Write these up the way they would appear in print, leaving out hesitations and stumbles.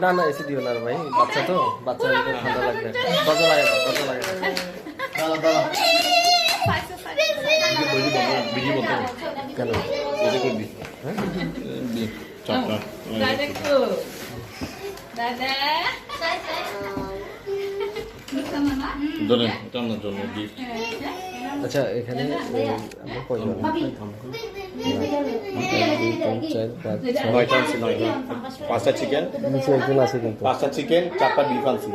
না না এসে দিও না ভাই, বাচ্চা তো, বাচ্চা ঠান্ডা লাগবে, দরজা লাগে না, দরজা লাগে না। কেন আচ্ছা এখানে পাঁচটা চিকেন, নিচে একজন আছে কিন্তু, 5টা চিকেন, 4টা বিফ আনছি,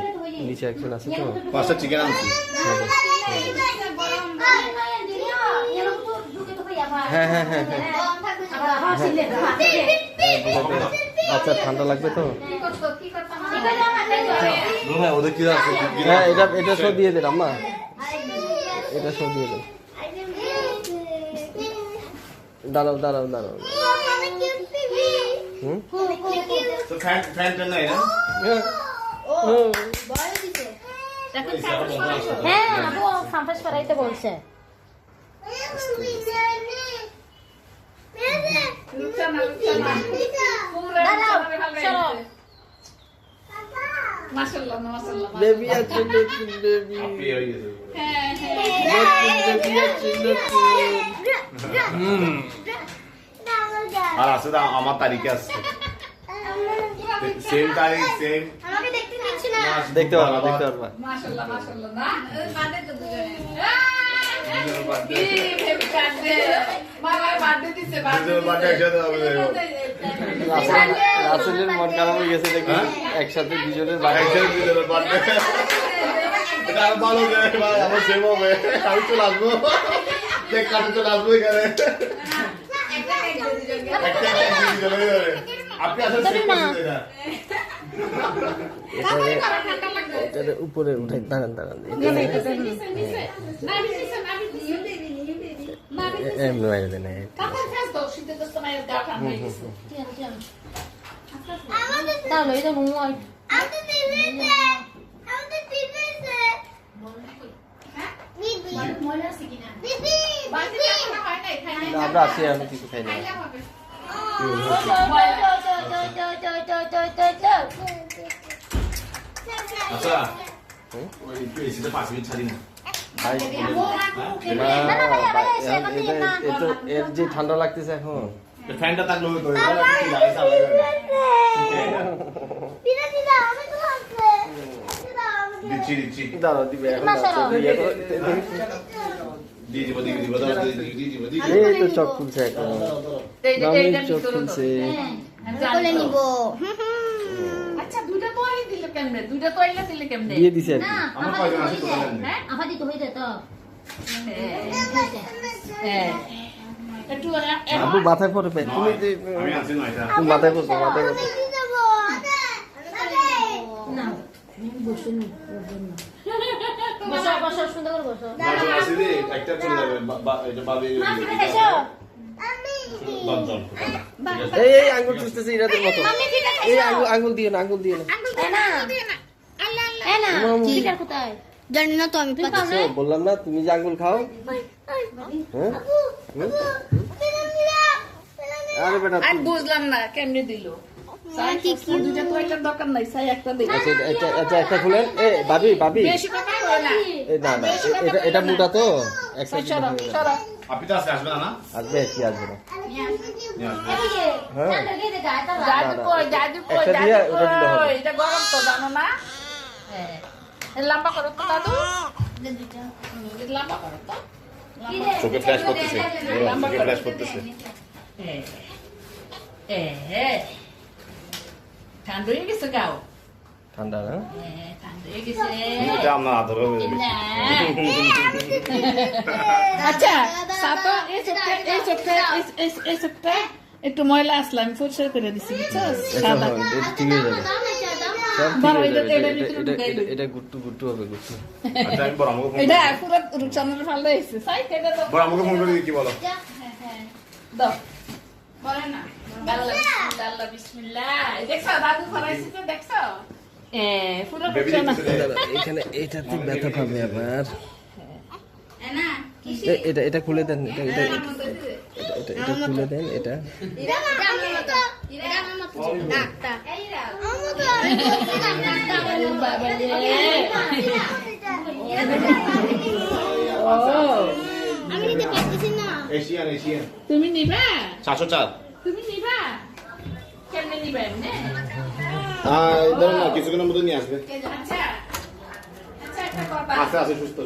নিচে একজন আছে তো, 5টা চিকেন আনছি। হ্যাঁ হ্যাঁ হ্যাঁ হ্যাঁ, আচ্ছা ঠান্ডা লাগবে তো, ওদের কি আছে? হ্যাঁ এটা সব দিয়ে দেন আম্মা, এটা সব দিয়ে দেন। দাঁড়াও দাঁড়াও দাঁড়াও, ফ্যানটা নাই না? হ্যাঁ আবু সামফাস করাইতে বলছে। বেবি আছে নতুন বেবি, নতুন বেবি আছে নতুন। আর আছে না আমার তারিখে আছে, সেম তারিখ সেম। আমাকে দেখতে দিচ্ছি না। দেখতে পারবা দেখতে পারবা। মাশাআল্লাহ মাশাআল্লাহ না বার্থডে তো দুজনে কি হেপি বার্থডে মামার বার্থডে দিছে বার্থডে একসাথে হবে। রাসেলের মন খারাপ হয়ে গেছে দেখি একসাথে দুজনের বার্থডে। এটা আর ভালো যায় ভাই, আমার সেম হবে, আমি চলে আসবো, কেক কাটতে চলে আসবো এখানে। আপনি আসলে সেম করছেন না, এটা উপরে উঠাই, দাঁড়ান দাঁড়ান, এমনি বাইরে দেন। তাহলে এটা মোমো আমরা আসি, আমি কিছু খাই না। আচ্ছা ওই একটু এসিতে 5 মিনিট ছাড়ি না ভাই এর যে ঠান্ডা লাগতেছে এখন, ফ্যানটা থাকলে হবে তো, দিচ্ছি দিচ্ছি দাঁড়াও দিবে এখন, দিয়ে দিব দিয়ে দিব দিয়ে দিব। এই তো চক খুলছে এখন, চক খুলছে। বলে নিব। আচ্ছা দুইটা তো আইলে দিলে কেমনে, দুইটা তো আইলে দিলে কেমনে দিয়ে দিছে না আমার কয়জন আছে তোমরা জানেন? হ্যাঁ আপাদি তো হয়ে যায় তো। হ্যাঁ একটু আপু মাথায় পড়ে পে, তুমি যে আমি আছি না এটা তুমি মাথায় পড়ছো, মাথায় পড়ছো। না বসে নি, বসো বসো সুন্দর করে বসো। কয়জন আছে রে, একটা চলে যাবে এটা বাবে এসো লজ্জন। এই এই আঙ্গুল চুষতেছে ইরাদের মতো, এই আঙ্গুল দিয়ে না, আঙ্গুল দিয়ে না। না চিকার কোথায় জানি না তো, আমি পাচ্ছি। বললাম না তুমি যে আঙ্গুল খাও। হ্যাঁ আরে বেটা, আর বুঝলাম না কেমনে দিলো। দুইটা তো একটা দরকার নাই, সাই একটা দিই। আচ্ছা এটা একটা খুলেন। এ ভাবি ভাবি, বেশি কথা হয় না। এই না না, এটা মোটা তো এক সাইড সরো সরো আপনি তো আজকে আসবে না? আসবে কি আসবে না। নিয়ে আসবে। হ্যাঁ জাদু কই জাদু কই একটা দিয়ে জাদু ওটা দিলে হবে। কই, এটা গরম তো জানো না। হ্যাঁ লম্বা করো তো দাদু, লম্বা করো তো। চোখে ফ্ল্যাশ করতেছে, চোখে ফ্ল্যাশ করতেছে। ঠান্ডা হয়ে গেছে গাও, ঠান্ডা না, ঠান্ডা হয়ে গেছে। এটা আপনার আদর হবে। আচ্ছা সাতো এই চোখটা একটু ময়লা আসলাম, আমি পরিষ্কার করে দিছি বুঝছো, সাদা ঠিক হয়ে যাবে। সব ঠিক বাবা, হয়ে এটা- যাবে। এটা এটা- ভিতরে এটা- ঢুকাই এটা- দিই। এটা গুট্টু গুট্টু হবে গুট্টু। আচ্ছা আমি বড় আমাকে ফোন এটা পুরো রূপচন্দ্রের ফালটা এসছে সাই এটা তো বড় আমাকে ফোন করে দিই কি বলো দাও বলে না আল্লাহ বিসমিল্লাহ দেখছো দাদু ফলাইছে তো দেখছো পুরো বেবি রূপচন্দ্র দেখতেছে রে। দাঁড়া, এখানে এটাতে ব্যথা পাবে আবার। না এটা খুলে দেন, এটা এটা এটা খুলে দেন, এটা বাবা রে আমি নিতে পারতেছি না। এশিয়ান এশিয়ান তুমি নিবা 704 তুমি নিবা কেমনে নিবা এমনে ধরুন না কিছুক্ষণের মধ্যে নিয়ে আসবে আচ্ছা আচ্ছা একটা কথা আছে আছে সুস্থ